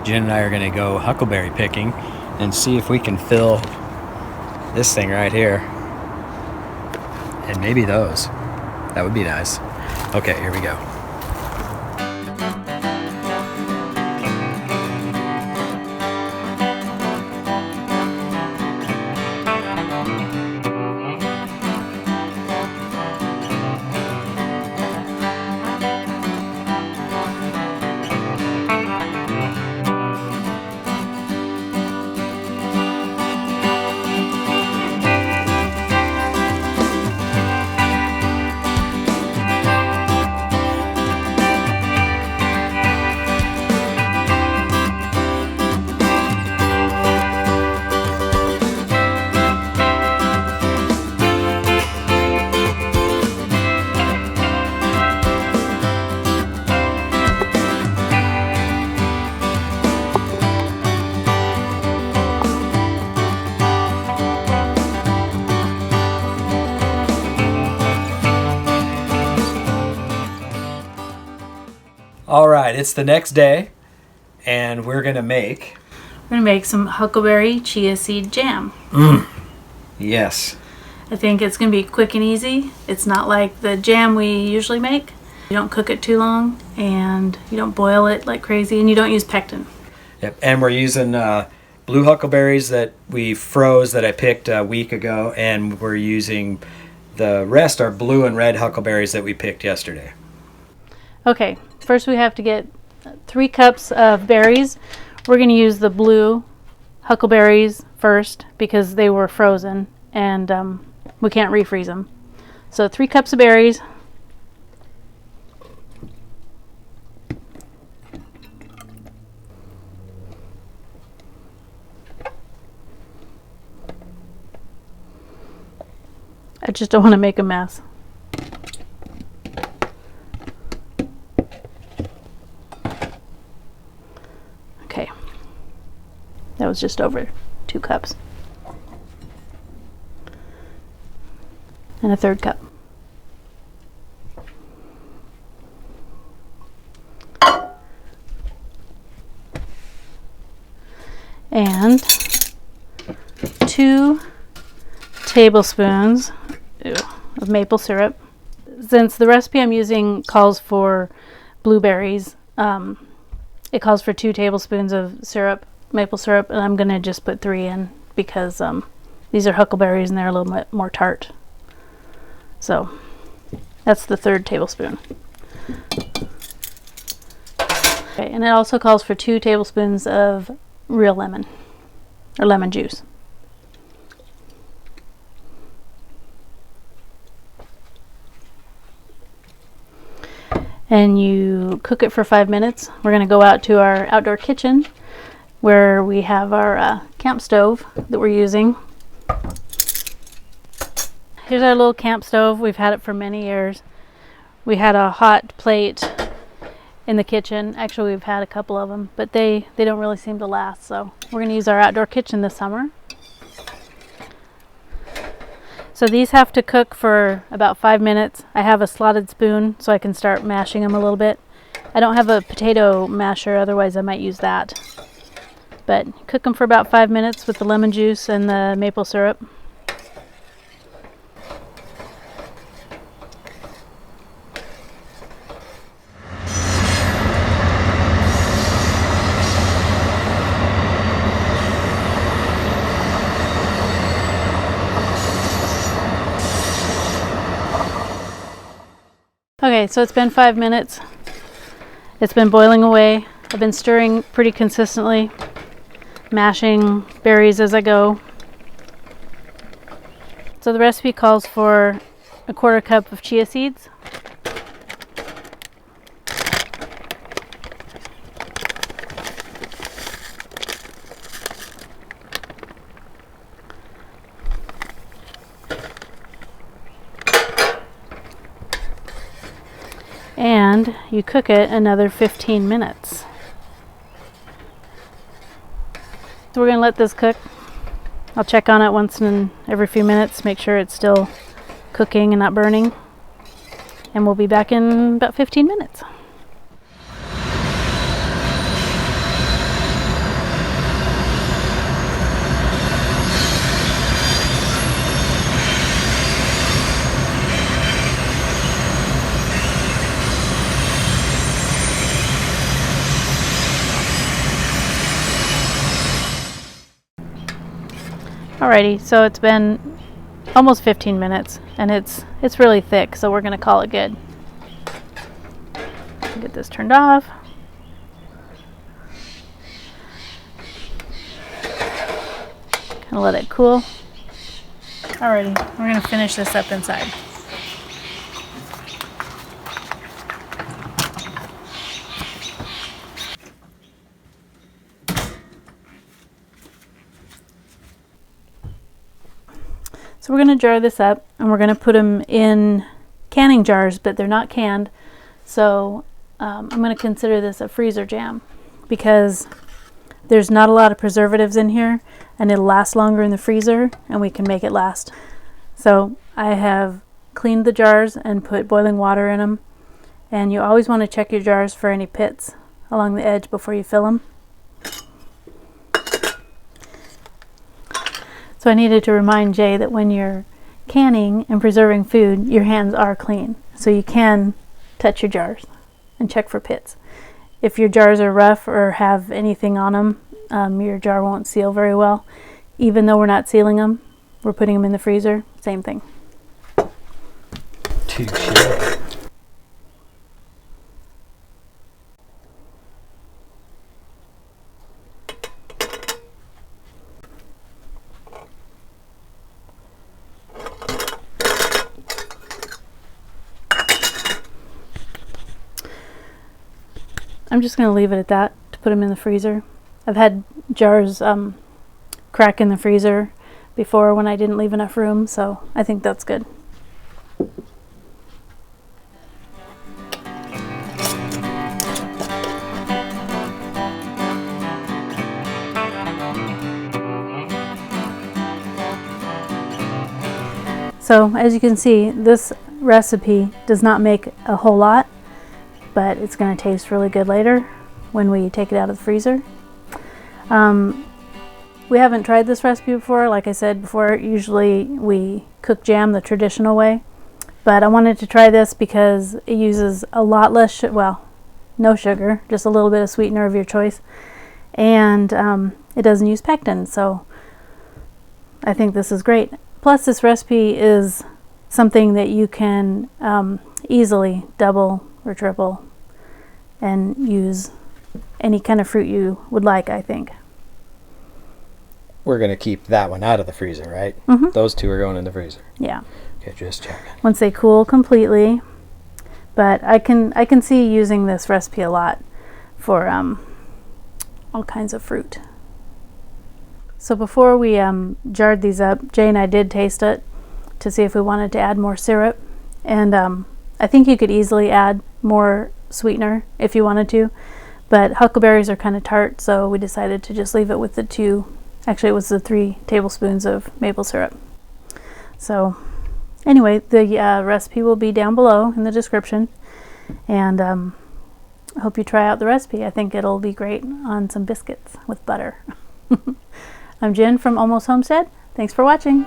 Jen and I are gonna go huckleberry picking and see if we can fill this thing right here. And maybe those. That would be nice. Okay, here we go. All right, it's the next day, and we're gonna make some Huckleberry Chia seed jam. Yes. I think it's gonna be quick and easy. It's not like the jam we usually make. You don't cook it too long, and you don't boil it like crazy, and you don't use pectin. Yep, and we're using blue huckleberries that we froze that I picked a week ago, and we're using the rest are blue and red huckleberries that we picked yesterday. Okay, first we have to get 3 cups of berries. We're going to use the blue huckleberries first because they were frozen and we can't refreeze them. So 3 cups of berries. I just don't want to make a mess. Okay, that was just over 2 cups. And a 1/3 cup. And 2 tablespoons of maple syrup. Since the recipe I'm using calls for blueberries, it calls for 2 tablespoons of syrup, maple syrup, and I'm gonna just put 3 in because these are huckleberries and they're a little bit more tart. So that's the 1/3 tablespoon. Okay, and it also calls for 2 tablespoons of real lemon or lemon juice. And you cook it for 5 minutes. We're going to go out to our outdoor kitchen where we have our camp stove that we're using. Here's our little camp stove. We've had it for many years. We had a hot plate in the kitchen. Actually, we've had a couple of them, but they don't really seem to last. So we're going to use our outdoor kitchen this summer. So these have to cook for about 5 minutes. I have a slotted spoon so I can start mashing them a little bit. I don't have a potato masher, otherwise I might use that. But cook them for about 5 minutes with the lemon juice and the maple syrup. Okay, so it's been 5 minutes. It's been boiling away. I've been stirring pretty consistently, mashing berries as I go. So the recipe calls for a 1/4 cup of chia seeds. And you cook it another 15 minutes. So we're going to let this cook. I'll check on it once in every few minutes, make sure it's still cooking and not burning. And we'll be back in about 15 minutes. Alrighty, so it's been almost 15 minutes and it's really thick, so we're gonna call it good. Get this turned off. Kind of let it cool. Alrighty, we're gonna finish this up inside. So we're going to jar this up and we're going to put them in canning jars, but they're not canned. So I'm going to consider this a freezer jam because there's not a lot of preservatives in here and it'll last longer in the freezer and we can make it last. So I have cleaned the jars and put boiling water in them. And you always want to check your jars for any pits along the edge before you fill them. So I needed to remind Jay that when you're canning and preserving food, your hands are clean. So you can touch your jars and check for pits. If your jars are rough or have anything on them, your jar won't seal very well. Even though we're not sealing them, we're putting them in the freezer, same thing. Touché. I'm just going to leave it at that to put them in the freezer. I've had jars crack in the freezer before when I didn't leave enough room, so I think that's good. So as you can see, this recipe does not make a whole lot, but it's going to taste really good later when we take it out of the freezer. We haven't tried this recipe before. Like I said before, usually we cook jam the traditional way, but I wanted to try this because it uses a lot less, well, no sugar, just a little bit of sweetener of your choice, and it doesn't use pectin, so I think this is great. Plus, this recipe is something that you can easily double or triple and use any kind of fruit you would like, I think. We're going to keep that one out of the freezer, right? Mm-hmm. Those two are going in the freezer. Yeah. Okay, just checking. Once they cool completely. But I can see using this recipe a lot for all kinds of fruit. So before we jarred these up, Jay and I did taste it to see if we wanted to add more syrup. And I think you could easily add more sweetener if you wanted to, but huckleberries are kind of tart, so we decided to just leave it with the 3 tablespoons of maple syrup. So anyway, the recipe will be down below in the description, and I hope you try out the recipe. I think it'll be great on some biscuits with butter. I'm Jen from Almost Homestead. Thanks for watching.